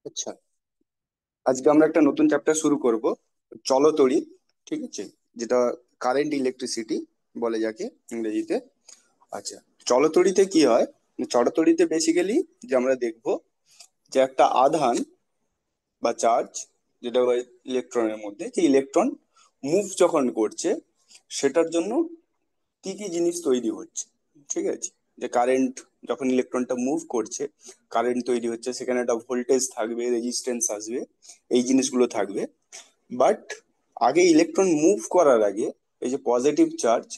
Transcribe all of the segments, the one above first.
আচ্ছা, আজকে আমরা একটা নতুন চ্যাপ্টার শুরু করব, চলতড়িৎ। ঠিক আছে, যেটা কারেন্ট ইলেকট্রিসিটি বলে যাকে ইংরেজিতে। আচ্ছা, চলতড়িতে কি হয়? চলতড়িতে বেসিক্যালি যে আমরা দেখব যে একটা আধান বা চার্জ, যেটা হয় ইলেকট্রনের মধ্যে, যে ইলেকট্রন মুভ যখন করছে সেটার জন্য কি কি জিনিস তৈরি হচ্ছে। ঠিক আছে, যে কারেন্ট যখন ইলেকট্রনটা মুভ করছে, কারেন্ট তৈরি হচ্ছে, সেখানে একটা ভোল্টেজ থাকবে, রেজিস্ট্যান্স আসবে, এই জিনিসগুলো থাকবে। বাট আগে ইলেকট্রন মুভ করার আগে এই যে পজিটিভ চার্জ,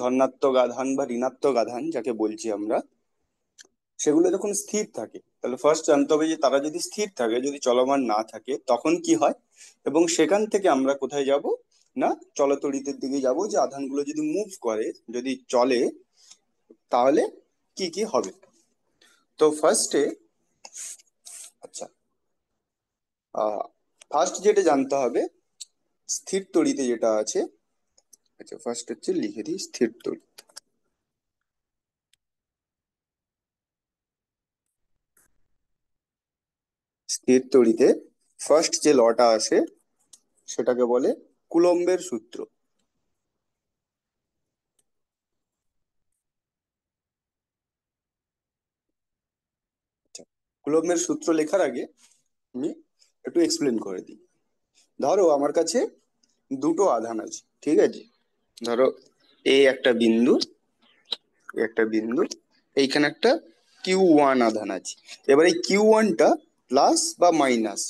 ধনাত্মক আধান বা ঋণাত্মক আধান যাকে বলছি আমরা, সেগুলো যখন স্থির থাকে, তাহলে ফার্স্ট জানতে হবে যে তারা যদি স্থির থাকে, যদি চলমান না থাকে, তখন কি হয়। এবং সেখান থেকে আমরা কোথায় যাব? না, চলতড়িতের দিকে যাব, যে আধানগুলো যদি মুভ করে, যদি চলে, তাহলে কি কি হবে। তো ফার্স্টে, আচ্ছা, ফার্স্ট যেটা জানতে হবে, স্থির তড়িতে যেটা আছে। আচ্ছা, ফার্স্ট হচ্ছে লিখে দিই স্থির তড়িৎ। স্থির তড়িতে ফার্স্ট যে লটা আসে সেটাকে বলে কুলম্বের সূত্র। আচ্ছা, কুলম্বের সূত্র লেখার আগে আমি একটু এক্সপ্লেন করে দিই। ধরো আমার কাছে দুটো আধান আছে, ঠিক আছে। ধরো এই একটা বিন্দু, এই একটা বিন্দু, এইখানে একটা Q1 আধান আছে। এবার এই Q1টা প্লাস বা মাইনাস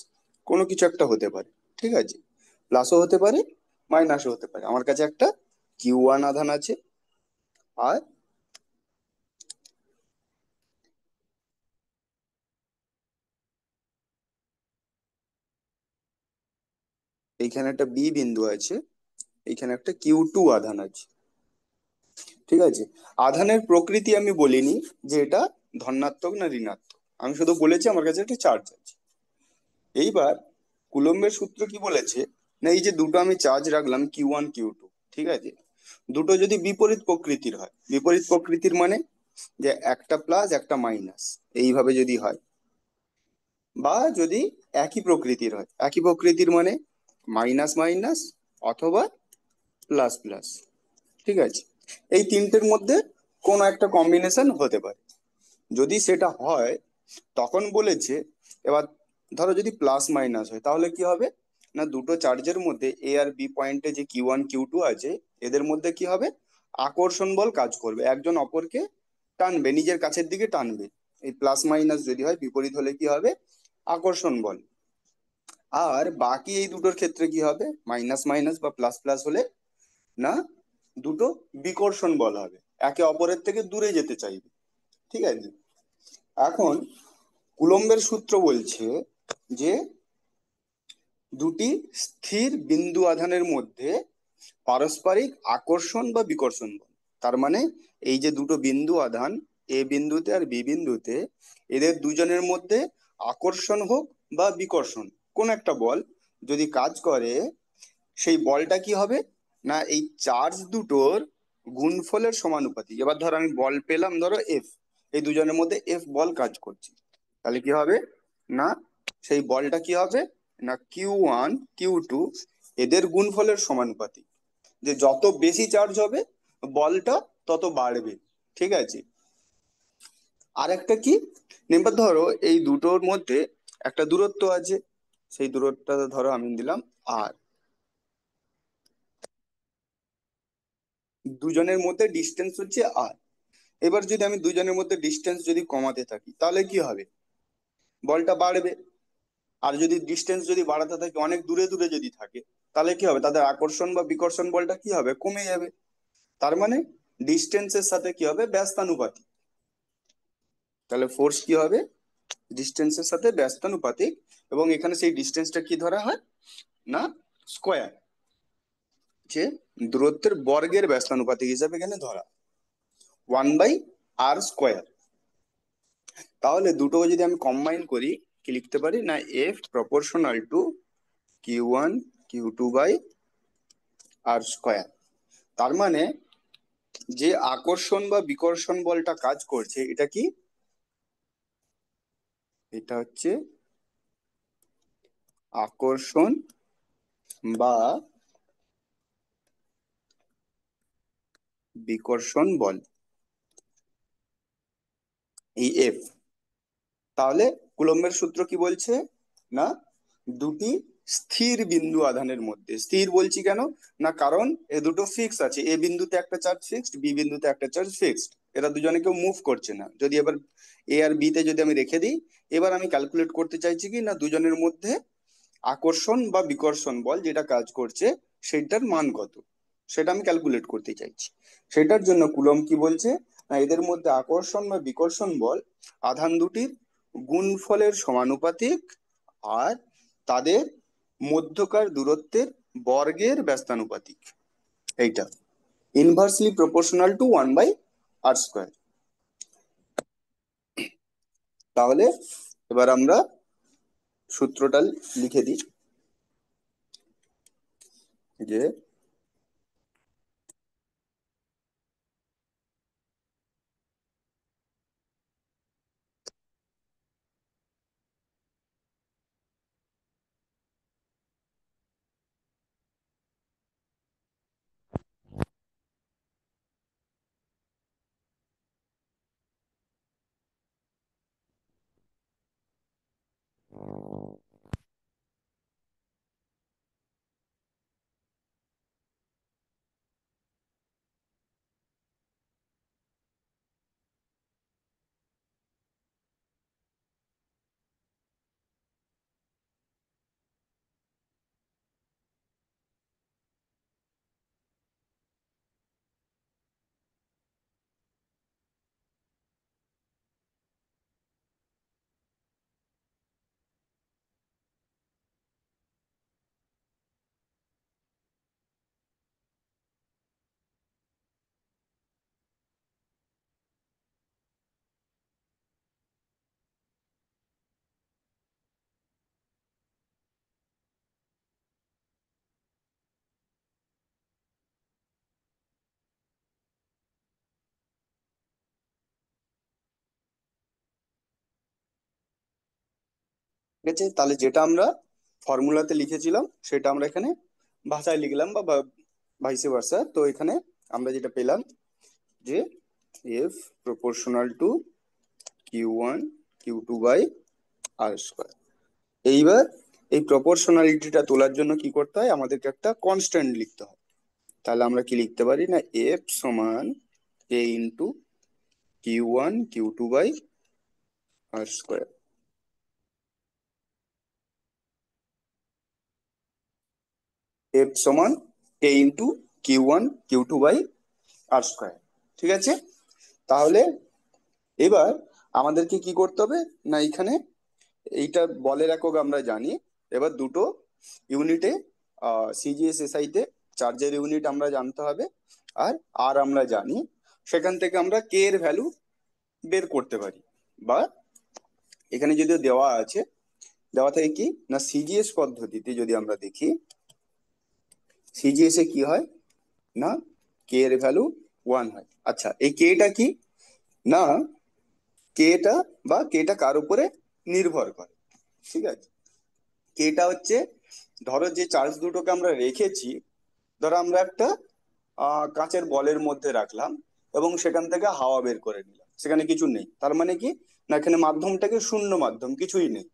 কোনো কিছু একটা হতে পারে, ঠিক আছে। প্লাসও হতে পারে, মাইনাসও হতে পারে। আমার কাছে একটা Q1 আধান আছে, আর এইখানে একটা বি বিন্দু আছে, এইখানে একটা Q2 আধান আছে। ঠিক আছে, আধানের প্রকৃতি আমি বলিনি যে এটা ধনাত্মক না ঋণাত্মক, আমি শুধু বলেছি আমার কাছে একটা চার্জ আছে। এইবার কুলম্বের সূত্র কি বলেছে, না এই যে দুটো আমি চার্জ রাখলাম Q1 Q2, ঠিক আছে, দুটো যদি বিপরীত প্রকৃতির হয়, বিপরীত প্রকৃতির মানে যে একটা প্লাস একটা মাইনাস এইভাবে যদি হয়, বা যদি একই প্রকৃতির হয়, একই প্রকৃতির মানে মাইনাস মাইনাস অথবা প্লাস প্লাস, ঠিক আছে, এই তিনটের মধ্যে কোনো একটা কম্বিনেশন হতে পারে। যদি সেটা হয়, তখন বলেছে, এবার ধরো যদি প্লাস মাইনাস হয় তাহলে কি হবে, না দুটো চার্জের মধ্যে এ আর বি পয়েন্টে যে Q1 Q2 আছে, এদের মধ্যে কি হবে, আকর্ষণ বল কাজ করবে, একজন অপরকে টানবে, নিজের কাছের দিকে টানবে। এই প্লাস মাইনাস যদি হয়, বিপরীত হলে কি হবে, আকর্ষণ বল। আর বাকি এই দুটোর ক্ষেত্রে কি হবে, মাইনাস মাইনাস বা প্লাস প্লাস হলে, না, দুটো বিকর্ষণ বল হবে, একে অপরের থেকে দূরে যেতে চাইবে। ঠিক আছে, এখন কুলম্বের সূত্র বলছে যে দুটি স্থির বিন্দু আধানের মধ্যে পারস্পরিক আকর্ষণ বা বিকর্ষণ বল। তার মানে এই যে দুটো বিন্দু আধান, এ বিন্দুতে আর বি বিন্দুতে, এদের দুজনের মধ্যে আকর্ষণ হোক বা বিকর্ষণ, কোন একটা বল যদি কাজ করে, সেই বলটা কি হবে, না এই চার্জ দুটোর গুণফলের সমানুপাতিক। এবার ধরো আমি বল পেলাম, ধরো এফ, এই দুজনের মধ্যে এফ বল কাজ করছে, তাহলে কি হবে, না সেই বলটা কি হবে, না Q1 Q2 এদের গুণফলের সমানুপাতিক। যে যত বেশি চার্জ হবে বলটা তত বাড়বে। ঠিক আছে, আর একটা কি, এবার ধরো এই দুটোর মধ্যে একটা দূরত্ব আছে, সেই দূরত্বটা ধরো আমি দিলাম আর, দুজনের মধ্যে ডিস্টেন্স হচ্ছে আর। এবার যদি আমি দুজনের মধ্যে ডিস্টেন্স যদি কমাতে থাকি তাহলে কি হবে, বলটা বাড়বে। আর যদি ডিস্টেন্স যদি বাড়াতে থাকে, অনেক দূরে দূরে যদি থাকে, তাহলে কি হবে, তাদের আকর্ষণ বা বিকর্ষণ বলটা কি হবে, কমে যাবে। তার মানে ডিস্টেন্সের সাথে কি হবে, ব্যস্তানুপাতিক। তাহলে ফোর্স কি হবে, ডিস্টেন্সের সাথে ব্যস্তানুপাতিক। এবং এখানে সেই ডিস্টেন্সটা কি ধরা হয়, না স্কোয়ার, যে দূরত্বের বর্গের ব্যস্তানুপাতিক হিসাবে এখানে ধরা, 1/r²। তাহলে দুটোকে যদি আমি কম্বাইন করি, কি লিখতে পারি, না F proportional to Q1 Q2/r²। তার মানে যে আকর্ষণ বা বিকর্ষণ বলটা কাজ করছে, এটা কি, এটা হচ্ছে আকর্ষণ বা বিকর্ষণ বল, এই এফ। তাহলে কুলম্বের সূত্র কি বলছে? না, দুটি স্থির বিন্দু আধানের মধ্যে, স্থির বলছি কেন, না কারণ এ দুটো ফিক্স আছে, এ বিন্দুতে একটা চার্জ ফিক্সড, বি বিন্দুতে একটা চার্জ ফিক্সড, এরা দুজনে কেউ মুভ করছে না। যদি এবার এ আর বি তে যদি আমি রেখে দিই, এবার আমি ক্যালকুলেট করতে চাইছি কি না দুজনের মধ্যে আকর্ষণ বা বিকর্ষণ বল যেটা কাজ করছে সেটার মান কত, সেটা আমি ক্যালকুলেট করতে চাইছি। সেটার জন্য কুলম্ব কি বলছে, না এদের মধ্যে আকর্ষণ বা বিকর্ষণ বল আধান দুটির গুণফলের সমানুপাতিক, আর তাদের মধ্যকার দূরত্বের বর্গের ব্যস্তানুপাতিক, এইটা ইনভার্সলি প্রপোর্শনাল টু 1/r²। তাহলে এবার আমরা সূত্রটা লিখে দিই, যে ঠিক আছে, তাহলে যেটা আমরা ফর্মুলাতে লিখেছিলাম সেটা আমরা এখানে ভাষায় লিখলাম, বা ভাইসে ভার্সা। তো এখানে আমরা যেটা পেলাম যে F proportional to Q1 Q2/r²। এইবার এই প্রপোর্শনালিটিটা তোলার জন্য কি করতে হয়, আমাদেরকে একটা কনস্ট্যান্ট লিখতে হয়। তাহলে আমরা কি লিখতে পারি, না এফ সমান এ ইন্টু Q1 Q2/r²। এফ সমান কে ইন্টু Q1 Q2/r²। ঠিক আছে, তাহলে এবার আমাদেরকে কি করতে হবে, না এখানে এইটা বলের একক আমরা জানি। এবার দুটো ইউনিটে সিজিএস এসআই তে চার্জের ইউনিট আমরা জানতে হবে, আর আর আমরা জানি, সেখান থেকে আমরা কে এর ভ্যালু বের করতে পারি। বা এখানে যদিও দেওয়া আছে, দেওয়া থাকে কি না সিজিএস পদ্ধতিতে যদি আমরা দেখি, সিজিএস এ কি হয়, না কে এর ভ্যালু 1 হয়। আচ্ছা, এই কেটা কি, না কেটা বা কেটা কার উপরে নির্ভর করে, ঠিক আছে। কেটা হচ্ছে, ধরো যে চার্জ দুটোকে আমরা রেখেছি, ধরো আমরা একটা কাঁচের বলের মধ্যে রাখলাম এবং সেখান থেকে হাওয়া বের করে নিলাম, সেখানে কিছু নেই, তার মানে কি না এখানে মাধ্যমটাকে শূন্য মাধ্যম, কিছুই নেই।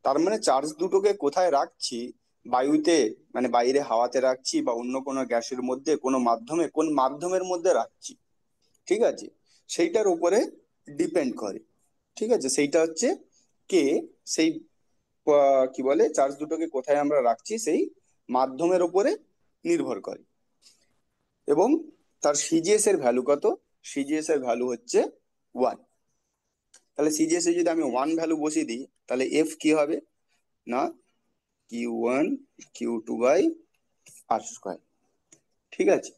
তার মানে চার্জ দুটোকে কোথায় রাখছি, বায়ুতে মানে বাইরে হাওয়াতে রাখছি, বা অন্য কোনো গ্যাসের মধ্যে, কোনো মাধ্যমে, কোন মাধ্যমের মধ্যে রাখছি, ঠিক আছে, সেইটার উপরে ডিপেন্ড করে। ঠিক আছে, সেইটা হচ্ছে কে, সেই কি বলে চার্জ দুটোকে কোথায় আমরা রাখছি সেই মাধ্যমের উপরে নির্ভর করে। এবং তার সিজিএস এর ভ্যালু কত, সিজিএস এর ভ্যালু হচ্ছে 1। তাহলে সিজিএস এ যদি আমি 1 ভ্যালু বসিয়ে দিই, তাহলে এফ কি হবে, না Q1 Q2/r²। ঠিক আছে,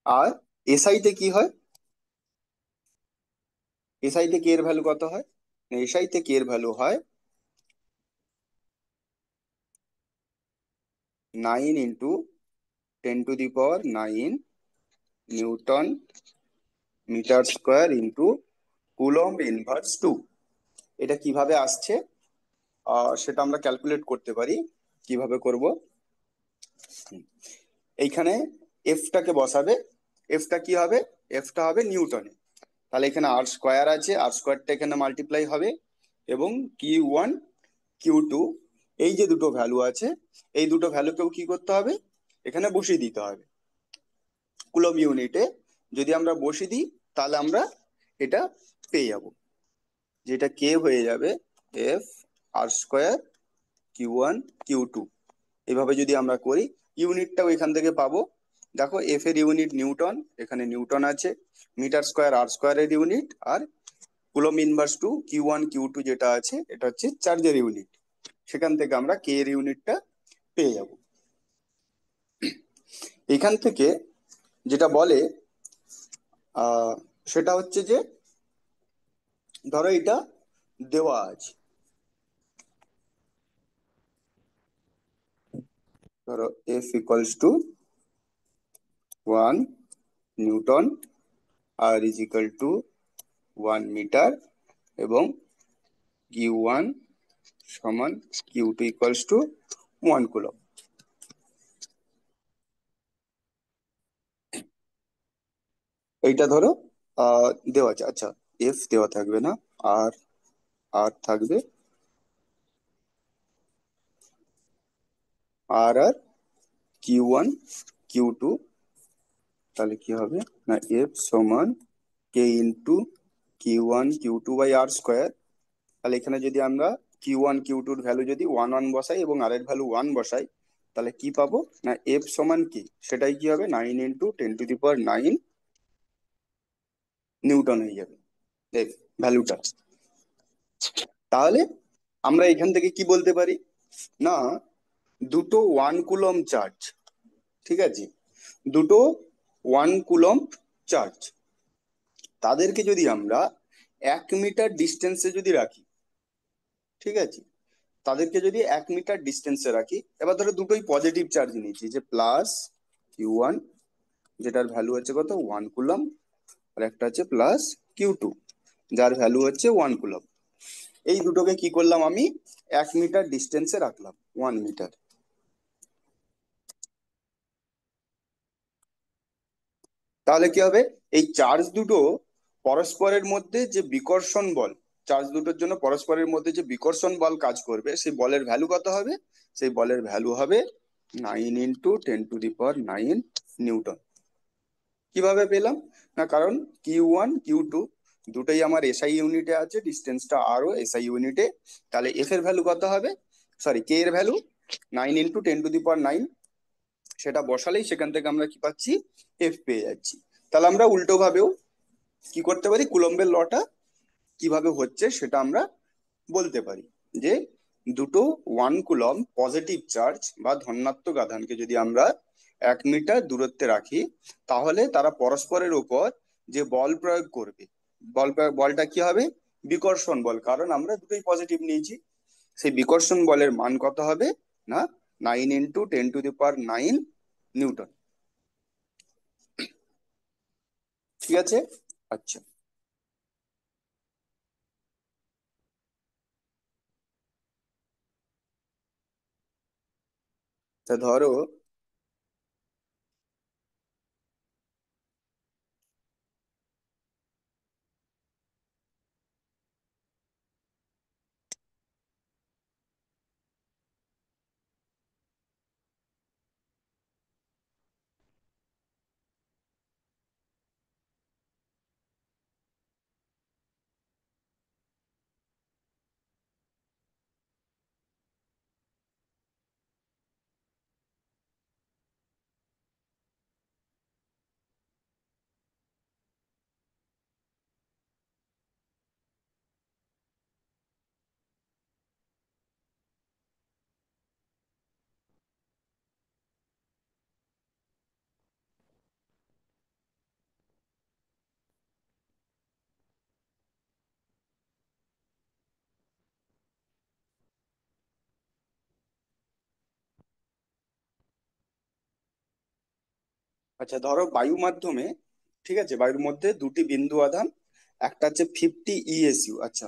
আর এসআই তে কি হয়, এসআই তে কে এর ভ্যালু কত হয়, এসআই তে কে এর ভ্যালু হয় 9 × 10⁹ newton metre square into coulomb inverse 2। এটা কিভাবে আসছে সেটা আমরা ক্যালকুলেট করতে পারি। কিভাবে করব? এইখানে এফটাকে বসাবে। এফটা কি হবে? এফটা হবে নিউটনে। তাহলে এখানে আর স্কোয়ার আছে, আর স্কোয়ারটা এখানে মাল্টিপ্লাই হবে, এবং কিউ 1 কিউ 2, এই যে দুটো ভ্যালু আছে, এই দুটো ভ্যালুকেও কি করতে হবে? এখানে বসিয়ে দিতে হবে কুলম ইউনিটে। যদি আমরা বসিয়ে দিই তাহলে আমরা এটা পেয়ে যাব, যেটা কে হয়ে যাবে F R square Q 1 q 2। এভাবে যদি আমরা করি, ইউনিটটাও এখান থেকে পাবো। দেখো এফ এর ইউনিট নিউটন, এখানে নিউটন আছে। মিটার স্কোয়ার আর স্কোয়ারের ইউনিট, আর coulomb inverse to q 1 q 2 যেটা আছে এটা হচ্ছে চার্জের ইউনিট। সেখান থেকে আমরা কে এর ইউনিটটা পেয়ে যাব। এখান থেকে যেটা বলে আহ সেটা হচ্ছে যে, ধরো এটা দেওয়া আছে, ধরো F equals to 1 newton, r is equal to 1 metre, এবং কিউ 1 সমান কিউ 2 ইকুয়ালস টু 1 কুলম। এইটা ধরো দেওয়া আছে। আচ্ছা, এফ দেওয়া থাকবে না, আর আর থাকবে, আর কিউ 1 কিউ 2। তাহলে কি হবে না, এফ সমান k into q 1 q 2 by r square. তাহলে এখানে যদি আমরা কিউ 1 কিউ 2-র ভ্যালু যদি 1 1 বসাই এবং আর এর ভ্যালু 1 বসাই, তাহলে কি পাবো না, এফ সমান কি, সেটাই কি হবে 9 × 10⁹ নিউটন হয়ে যাবে এফ ভ্যালুটা। তাহলে আমরা এখান থেকে কি বলতে পারি না, দুটো 1 কুলম চার্জ, ঠিক আছে, দুটো 1 কুলম চার্জ, তাদেরকে যদি আমরা 1 মিটার ডিস্টেন্সে যদি রাখি, ঠিক আছে, তাদেরকে যদি 1 মিটার ডিস্টেন্সে রাখি, এবার ধরো দুটোই পজিটিভ চার্জ নিয়েছি, যে প্লাস কিউ 1, যেটার ভ্যালু হচ্ছে কত 1 কুলম, আর একটা হচ্ছে প্লাস কিউ 2, যার ভ্যালু হচ্ছে 1 কুলম। এই দুটোকে কি করলাম আমি, 1 মিটার ডিস্টেন্সে রাখলাম, 1 মিটার। তাহলে কি হবে, এই চার্জ দুটো পরস্পরের মধ্যে যে বিকর্ষণ বল, চার্জ দুটোর জন্য পরস্পরের মধ্যে যে বিকর্ষণ বল কাজ করবে, সেই বলের ভ্যালু কত হবে? সেই বলের ভ্যালু হবে 9 × 10⁹ নিউটন। কিভাবে পেলাম না, কারণ কিউ 1 কিউ 2 দুটোই আমার এসআই ইউনিটে আছে, ডিস্টেন্সটা আরও এসআই ইউনিটে। তাহলে এফ এর ভ্যালু কত হবে, সরি কে এর ভ্যালু 9 × 10⁹, সেটা বসালেই সেখান থেকে আমরা কি পাচ্ছি, এফ পেয়ে যাচ্ছি। তাহলে আমরা উল্টো ভাবেও কি করতে পারি, কুলম্বের লটা কিভাবে হচ্ছে সেটা আমরা বলতে পারি, যে দুটো 1 কুলম পজিটিভ চার্জ বা ধনাত্মক আধানকে যদি আমরা 1 মিটার দূরত্বে রাখি, তাহলে তারা পরস্পরের উপর যে বল প্রয়োগ করবে, বলটা কি হবে, বিকর্ষণ বল, কারণ আমরা দুটোই পজিটিভ নিয়েছি। সেই বিকর্ষণ বলের মান কত হবে না, 9 × 10⁹ নিউটন। ঠিক আছে। আচ্ছা, তা ধরো, আচ্ছা ধরো বায়ু মাধ্যমে, ঠিক আছে, বায়ুর মধ্যে দুটি বিন্দু আধান, একটা হচ্ছে 50 ইএসইউ। আচ্ছা,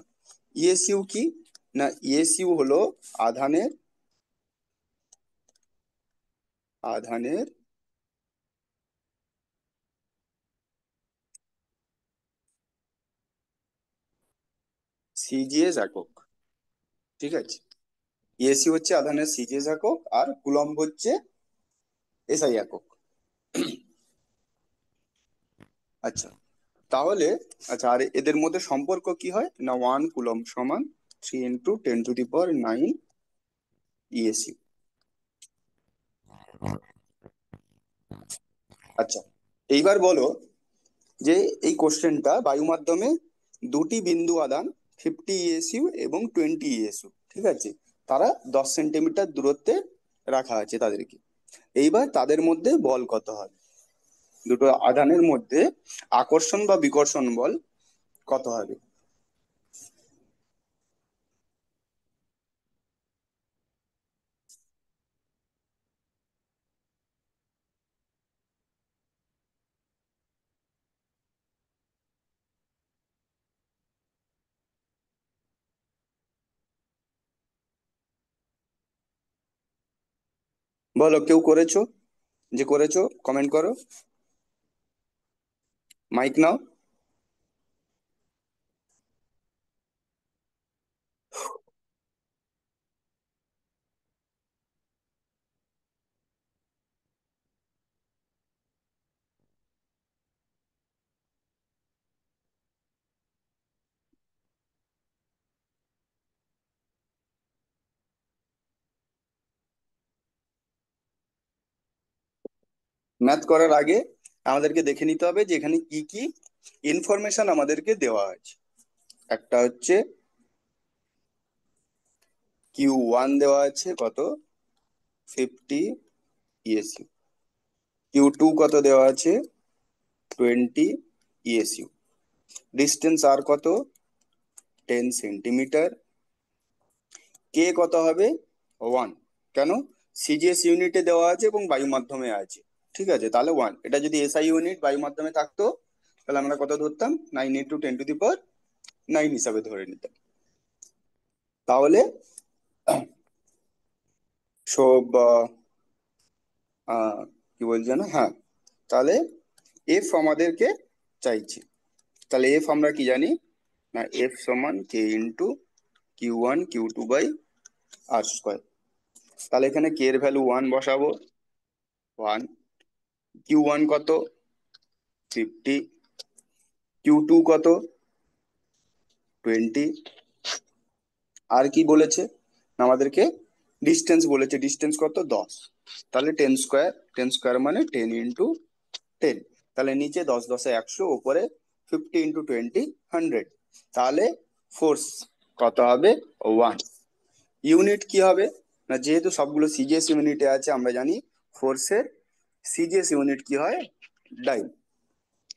ইএসইউ কি না, ইএসইউ হলো আধানের আধানের সিজিএস একক। ঠিক আছে, ইএসইউ হচ্ছে আধানের সিজিএস একক, আর কুলম্ব হচ্ছে এসআই একক। আচ্ছা, তাহলে আচ্ছা, আর এদের মধ্যে সম্পর্ক কি হয় না, 1 কুলম্ব সমান 3 × 10⁹ ইএসইউ। আচ্ছা, এইবার বলো যে এই কোশ্চেনটা বায়ু মাধ্যমে দুটি বিন্দু আদান 50 ইএসইউ এবং 20 ইএসইউ, ঠিক আছে, তারা 10 সেন্টিমিটার দূরত্বে রাখা আছে তাদেরকে। এইবার তাদের মধ্যে বল কত হবে, দুটো আধানের মধ্যে আকর্ষণ বা বিকর্ষণ বল কত হবে? বলো, কেউ করেছো? যে করেছো কমেন্ট করো, মাইক নাও। ম্যাথ করার আগে আমাদেরকে দেখে নিতে হবে যে এখানে কি কি ইনফরমেশন আমাদেরকে দেওয়া আছে। একটা হচ্ছে Q1 দেওয়া আছে কত, 50 ইএসইউ। Q2 কত দেওয়া আছে, 20 ইএসইউ। ডিস্টেন্স আর কত, 10 সেন্টিমিটার। কে কত হবে, 1। কেন, সিজিএস ইউনিটে দেওয়া আছে এবং বায়ু মাধ্যমে আছে। ঠিক আছে, তাহলে 1। এটা যদি এসআই ইউনিট বায়ু মাধ্যমে থাকতো তাহলে আমরা কত ধরতাম, 9 × 10⁹ হিসাবে ধরে নিতাম। তাহলে সব কি বলছে না, হ্যাঁ, তাহলে এফ আমাদেরকে চাইছে। তাহলে এফ আমরা কি জানি না, এফ সমান K × Q1 Q2/r²। তাহলে এখানে কে এর ভ্যালু 1 বসাবো, 1। Q1 কত, 50। Q2 কত, 20। আর কি বলেছে না, আমাদেরকে ডিস্টেন্স বলেছে, ডিস্টেন্স কত, 10। তাহলে 10 স্কোয়ার, 10 স্কোয়ার মানে 10 × 10। তাহলে নিচে 10 × 10 = 100, উপরে 50 × 20 তাহলে ফোর্স কত হবে, 1। ইউনিট কি হবে না, যেহেতু সবগুলো সিজিএস ইউনিটে আছে, আমরা জানি ফোর্সের সিজিএস ইউনিট কি হয়, ডাইন।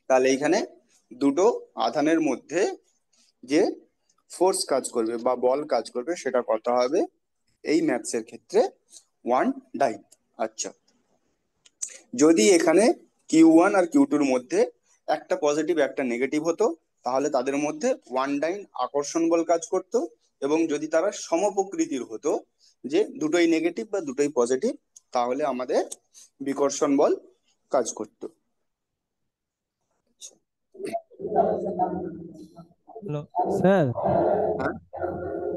তাহলে এইখানে দুটো আধানের মধ্যে যে ফোর্স কাজ করবে বা বল কাজ করবে সেটা কত হবে, এই ম্যাথসের ক্ষেত্রে 1 ডাইন। আচ্ছা, যদি এখানে Q1 আর Q2-র মধ্যে একটা পজিটিভ একটা নেগেটিভ হতো, তাহলে তাদের মধ্যে 1 ডাইন আকর্ষণ বল কাজ করতো। এবং যদি তারা সমপ্রকৃতির হতো, যে দুটোই নেগেটিভ বা দুটোই পজিটিভ, তাহলে আমাদের বিকর্ষণ বল কাজ করতো। Hello sir. হ্যাঁ,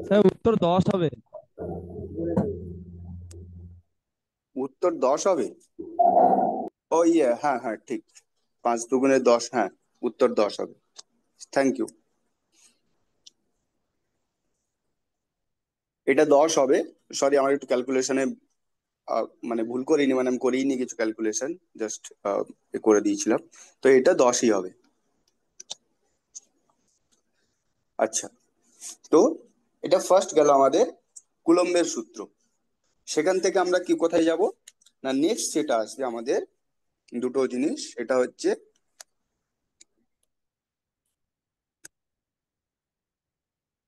স্যার উত্তর 10 হবে। উত্তর 10 হবে। ও ইয়ে, হ্যাঁ হ্যাঁ ঠিক, 5 × 2 = 10, হ্যাঁ, উত্তর 10 হবে। Thank you. এটা 10 হবে। সরি, আমার একটু ক্যালকুলেশনে মানে ভুল করিনি, মানে আমি করিনি কিছু ক্যালকুলেশন, জাস্ট করে দিয়েছিলাম। তো এটা 10ই হবে। আচ্ছা, তো এটা ফার্স্ট গেল আমাদের কুলম্বের সূত্র। সেখান থেকে আমরা কি কোথায় যাব না, নেক্সট যেটা আসবে আমাদের দুটো জিনিস, এটা হচ্ছে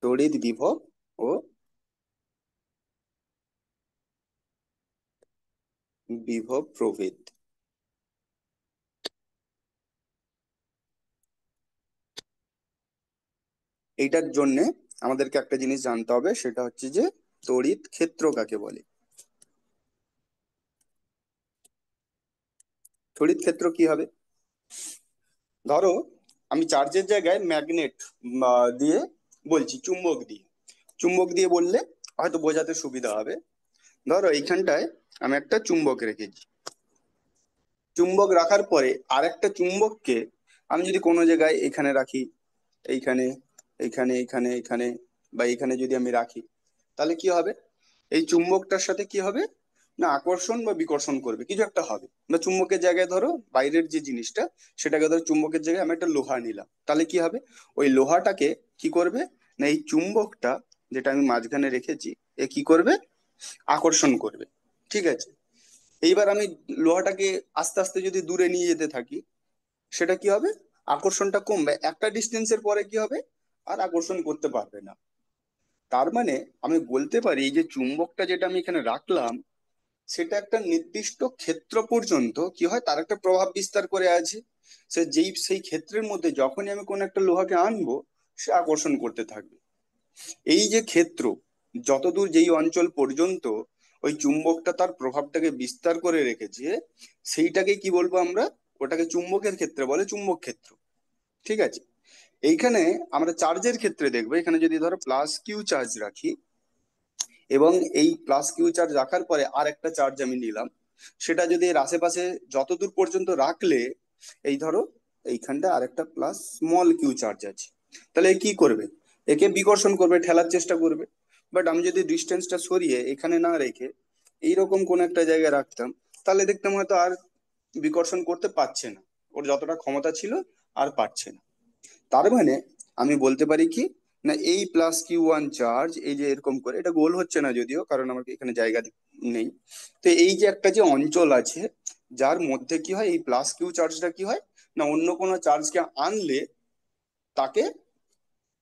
তড়িৎ বিভব ও বিভব প্রভেদ। এইটার জন্য আমাদেরকে একটা জিনিস জানতে হবে, সেটা হচ্ছে যে তড়িৎ ক্ষেত্র কাকে বলে। তড়িৎ ক্ষেত্র কি হবে? ধরো আমি চার্জের জায়গায় ম্যাগনেট দিয়ে বলছি, চুম্বক দিয়ে। চুম্বক দিয়ে বললে হয়তো বোঝাতে সুবিধা হবে। ধরো এইখানটায় আমি একটা চুম্বক রেখেছি। চুম্বক রাখার পরে আরেকটা চুম্বককে আমি যদি কোনো জায়গায় এখানে রাখি, এইখানে, এইখানে বা এইখানে যদি আমি রাখি, তাহলে কি হবে? এই চুম্বকটার সাথে কি হবে? না আকর্ষণ বা বিকর্ষণ করবে, কিছু একটা হবে। না চুম্বকের জায়গায় ধরো বাইরের যে জিনিসটা, সেটাকে ধরো চুম্বকের জায়গায় আমি একটা লোহা নিলাম, তাহলে কি হবে? ওই লোহাটাকে কি করবে? না এই চুম্বকটা যেটা আমি মাঝখানে রেখেছি, এ কি করবে? আকর্ষণ করবে। ঠিক আছে। এইবার আমি লোহাটাকে আস্তে আস্তে যদি দূরে নিয়ে যেতে থাকি, সেটা কি হবে? আকর্ষণটা কমবে, একটা ডিস্টেন্সের পরে কি হবে? আর আকর্ষণ করতে পারবে না। তার মানে আমি বলতে পারি যে চুম্বকটা যেটা আমি এখানে রাখলাম, সেটা একটা নির্দিষ্ট ক্ষেত্র পর্যন্ত কি হয়, তার একটা প্রভাব বিস্তার করে আছে। সেই ক্ষেত্রের মধ্যে যখনই আমি কোনো একটা লোহাকে আনবো, সে আকর্ষণ করতে থাকবে। এই যে ক্ষেত্র, যতদূর যেই অঞ্চল পর্যন্ত ওই চুম্বকটা তার প্রভাবটাকে বিস্তার করে রেখেছে, সেইটাকে কি বলবো আমরা? ওটাকে চুম্বকের ক্ষেত্রে বলে চুম্বক ক্ষেত্র। ঠিক আছে। এইখানে আমরা চার্জের ক্ষেত্রে দেখবো, এখানে যদি ধরো প্লাস কিউ চার্জ রাখি, এবং এই প্লাস কিউ চার্জ রাখার পরে আর একটা চার্জ আমি নিলাম, সেটা যদি এর আশেপাশে যতদূর পর্যন্ত রাখলে, এই ধরো এইখানটা আরেকটা প্লাস স্মল কিউ চার্জ আছে, তাহলে এ কি করবে? একে বিকর্ষণ করবে, ঠেলার চেষ্টা করবে। বাট আমি যদি ডিস্টেন্সটা সরিয়ে এখানে না রেখে এইরকম কোন একটা জায়গায় রাখতাম, তাহলে দেখতাম হয়তো আর বিকর্ষণ করতে পারছে না, ওর যতটা ক্ষমতা ছিল আর পারছে না। তার মানে আমি বলতে পারি কি, না এই প্লাস কিউ ওয়ান চার্জ এই যে এরকম করে, এটা গোল হচ্ছে না যদিও, কারণ আমাকে এখানে জায়গা নেই। তো এই যে একটা যে অঞ্চল আছে, যার মধ্যে কি হয়, এই প্লাস কিউ চার্জটা কি হয়, না অন্য কোনো চার্জকে আনলে তাকে,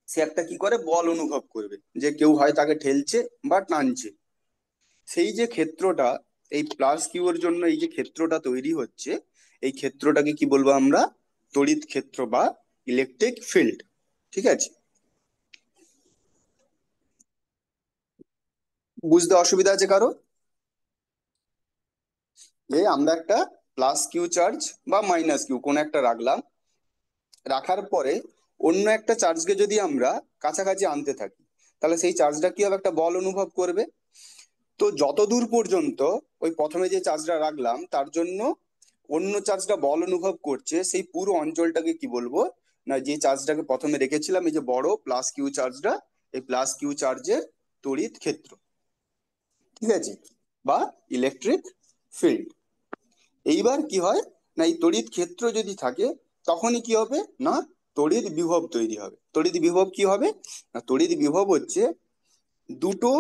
সে একটা কি করে বল অনুভব করবে, যে কেউ হয় তাকে ঠেলছে বা টানছে। সেই যে ক্ষেত্রটা এই প্লাস কিউ এর জন্য এই যে ক্ষেত্রটা তৈরি হচ্ছে, এই ক্ষেত্রটাকে কি বলবো আমরা? তড়িৎ ক্ষেত্র বা ইলেকট্রিক ফিল্ড। ঠিক আছে। বুঝতে অসুবিধা আছে কারো? যে আমরা একটা প্লাস কিউ চার্জ বা মাইনাস কিউ কোন একটা রাখলাম, রাখার পরে অন্য একটা চার্জকে যদি আমরা কাছাকাছি আনতে থাকি, তাহলে সেই চার্জটা কি হবে? একটা বল অনুভব করবে। তো যত দূর পর্যন্ত ওই প্রথমে যে চার্জটা রাখলাম তার জন্য অন্য চার্জটা বল অনুভব করছে, সেই পুরো অঞ্চলটাকে কি বলবো? না যে চার্জটাকে প্রথমে রেখেছিলাম, এই যে বড় প্লাস কিউ চার্জটা, এই প্লাস কিউ চার্জের তড়িৎ ক্ষেত্র। ঠিক আছে। বা ইলেকট্রিক ফিল্ড। এইবার কি হয়, না এই তড়িৎ ক্ষেত্র যদি থাকে, তখনই কি হবে? না তড়িৎ বিভব তৈরি হবে। তড়িৎ বিভব কি হবে? না তড়িৎ বিভব হচ্ছে দুটো,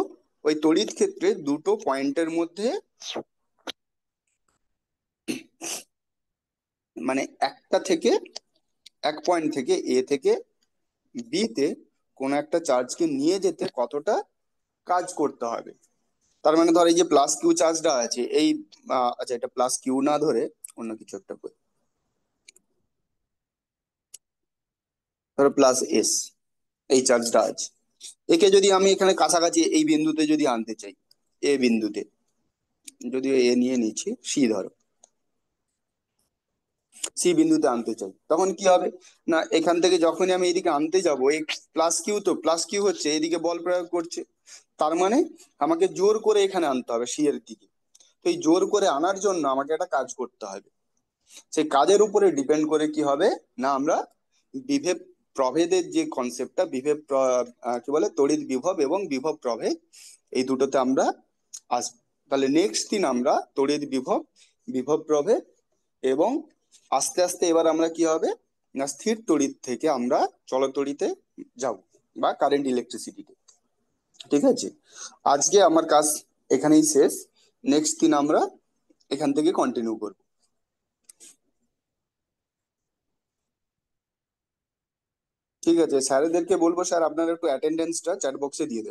ওই তড়িৎ ক্ষেত্রে দুটো পয়েন্টের মধ্যে, মানে একটা থেকে, এক পয়েন্ট থেকে এ থেকে বি তে কোনো একটা চার্জকে নিয়ে যেতে কতটা কাজ করতে হবে। তার মানে ধর এই যে প্লাস কিউ চার্জটা আছে এই, আচ্ছা এটা প্লাস কিউ না ধরে অন্য কিছু একটা করি, ধরো প্লাস এস, এই চার্জটা আছে। একে যদি আমি এখানে কাছাকাছি এই বিন্দুতে যদি আনতে চাই, এ বিন্দুতে, যদিও এ নিয়ে নিচ্ছি, সি ধরো, সি বিন্দুতে আনতে চাই, তখন কি হবে? না এখান থেকে যখনই আমি এদিকে আনতে যাব, এই প্লাস কিউ, তো প্লাস কিউ হচ্ছে এদিকে বল প্রয়োগ করছে। তার মানে আমাকে জোর করে এখানে আনতে হবে সি এর দিকে। তো এই জোর করে আনার জন্য আমাকে একটা কাজ করতে হবে। সেই কাজের উপরে ডিপেন্ড করে কি হবে, না আমরা বিভব প্রভেদের যে কনসেপ্টটা, কি বলে, তড়িৎ বিভব এবং বিভব প্রভেদ, এই দুটোতে আমরা আসবো। তাহলে নেক্সট দিন আমরা তড়িৎ বিভব, বিভব প্রভেদ, এবং আস্তে আস্তে এবার আমরা কি হবে, না স্থির তড়িৎ থেকে আমরা চলতড়িতে যাব, বা কারেন্ট ইলেকট্রিসিটিতে। ঠিক আছে। আজকে আমার কাজ এখানেই শেষ। নেক্সট দিন আমরা এখান থেকে কন্টিনিউ করব। ঠিক আছে, স্যারেদেরকে বলবো স্যার আপনারা একটু অ্যাটেন্ডেন্সটা চ্যাট বক্সে দিয়ে দেবেন।